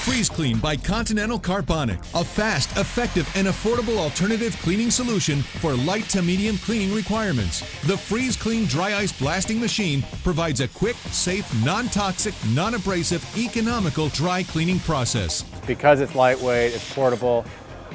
Freeze Clean by Continental Carbonic, a fast, effective, and affordable alternative cleaning solution for light to medium cleaning requirements. The Freeze Clean Dry Ice Blasting Machine provides a quick, safe, non-toxic, non-abrasive, economical dry cleaning process. Because it's lightweight, it's portable,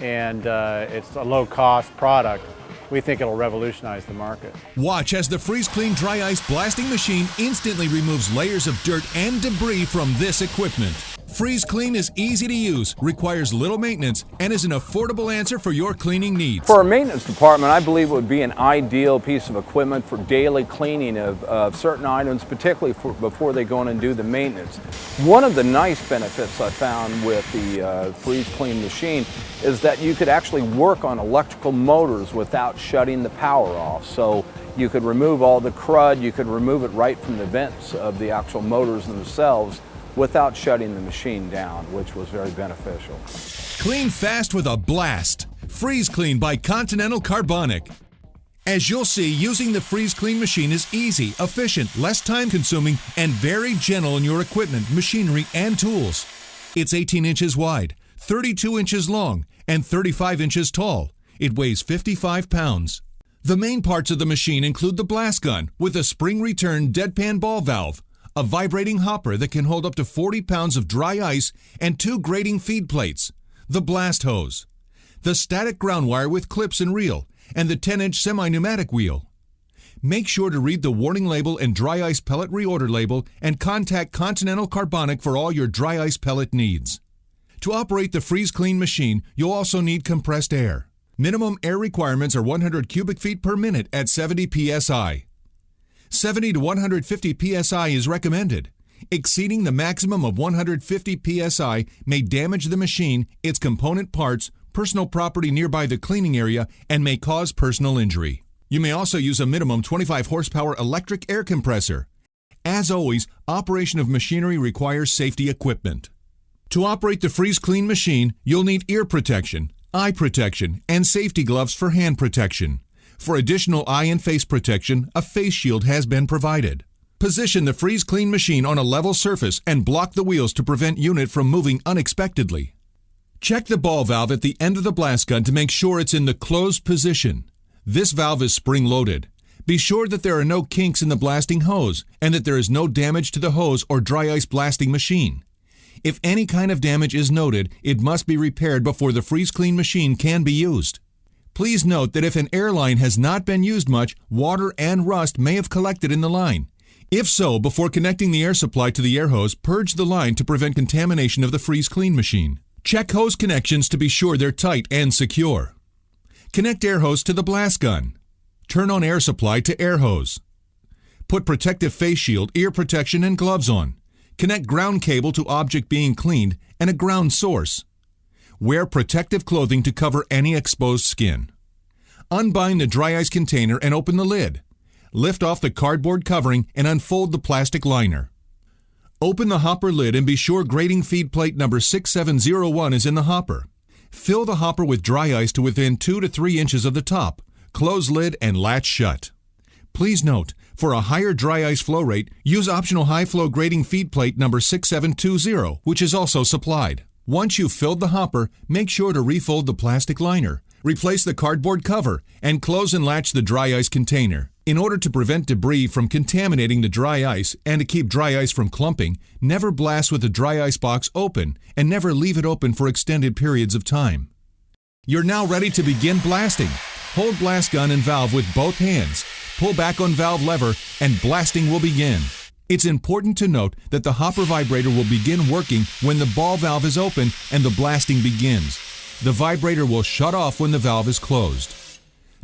and it's a low-cost product, we think it'll revolutionize the market. Watch as the Freeze Clean Dry Ice Blasting Machine instantly removes layers of dirt and debris from this equipment. Freeze Clean is easy to use, requires little maintenance, and is an affordable answer for your cleaning needs. For our maintenance department, I believe it would be an ideal piece of equipment for daily cleaning of certain items, particularly before they go in and do the maintenance. One of the nice benefits I found with the Freeze Clean machine is that you could actually work on electrical motors without shutting the power off. So you could remove all the crud, you could remove it right from the vents of the actual motors themselves without shutting the machine down, which was very beneficial. Clean fast with a blast. Freeze Clean by Continental Carbonic. As you'll see, using the Freeze Clean machine is easy, efficient, less time-consuming, and very gentle in your equipment, machinery, and tools. It's 18 inches wide, 32 inches long, and 35 inches tall. It weighs 55 pounds. The main parts of the machine include the blast gun with a spring-return deadpan ball valve, a vibrating hopper that can hold up to 40 pounds of dry ice, and 2 grating feed plates, the blast hose, the static ground wire with clips and reel, and the 10-inch semi-pneumatic wheel. Make sure to read the warning label and dry ice pellet reorder label and contact Continental Carbonic for all your dry ice pellet needs. To operate the Freeze Clean machine, you'll also need compressed air. Minimum air requirements are 100 cubic feet per minute at 70 psi. 70 to 150 psi is recommended. Exceeding the maximum of 150 psi may damage the machine, its component parts, personal property nearby the cleaning area, and may cause personal injury. You may also use a minimum 25 horsepower electric air compressor. As always, operation of machinery requires safety equipment. To operate the Freeze Clean machine, you'll need ear protection, eye protection, and safety gloves for hand protection. For additional eye and face protection, a face shield has been provided. Position the Freeze Clean machine on a level surface and block the wheels to prevent unit from moving unexpectedly. Check the ball valve at the end of the blast gun to make sure it's in the closed position. This valve is spring-loaded. Be sure that there are no kinks in the blasting hose and that there is no damage to the hose or dry ice blasting machine. If any kind of damage is noted, it must be repaired before the Freeze Clean machine can be used. Please note that if an air line has not been used much, water and rust may have collected in the line. If so, before connecting the air supply to the air hose, purge the line to prevent contamination of the Freeze Clean machine. Check hose connections to be sure they're tight and secure. Connect air hose to the blast gun. Turn on air supply to air hose. Put protective face shield, ear protection, and gloves on. Connect ground cable to object being cleaned and a ground source. Wear protective clothing to cover any exposed skin. Unbind the dry ice container and open the lid. Lift off the cardboard covering and unfold the plastic liner. Open the hopper lid and be sure grating feed plate number 6701 is in the hopper. Fill the hopper with dry ice to within 2 to 3 inches of the top. Close lid and latch shut. Please note, for a higher dry ice flow rate, use optional high flow grating feed plate number 6720, which is also supplied. Once you've filled the hopper, make sure to refold the plastic liner, replace the cardboard cover, and close and latch the dry ice container. In order to prevent debris from contaminating the dry ice and to keep dry ice from clumping, never blast with the dry ice box open and never leave it open for extended periods of time. You're now ready to begin blasting. Hold blast gun and valve with both hands. Pull back on valve lever and blasting will begin. It's important to note that the hopper vibrator will begin working when the ball valve is open and the blasting begins. The vibrator will shut off when the valve is closed.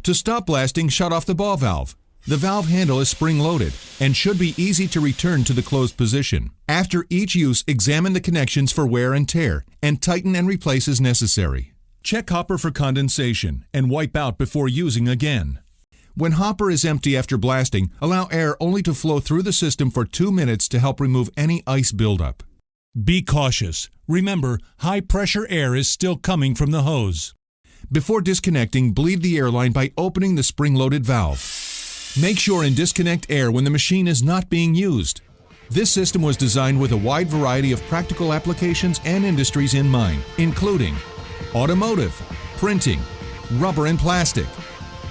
To stop blasting, shut off the ball valve. The valve handle is spring-loaded and should be easy to return to the closed position. After each use, examine the connections for wear and tear and tighten and replace as necessary. Check hopper for condensation and wipe out before using again. When hopper is empty after blasting, allow air only to flow through the system for 2 minutes to help remove any ice buildup. Be cautious. Remember, high-pressure air is still coming from the hose. Before disconnecting, bleed the air line by opening the spring-loaded valve. Make sure and disconnect air when the machine is not being used. This system was designed with a wide variety of practical applications and industries in mind, including automotive, printing, rubber and plastic,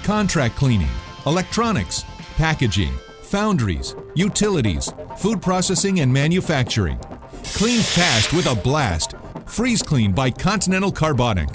contract cleaning, electronics, packaging, foundries, utilities, food processing and manufacturing. Clean fast with a blast. Freeze Clean by Continental Carbonic.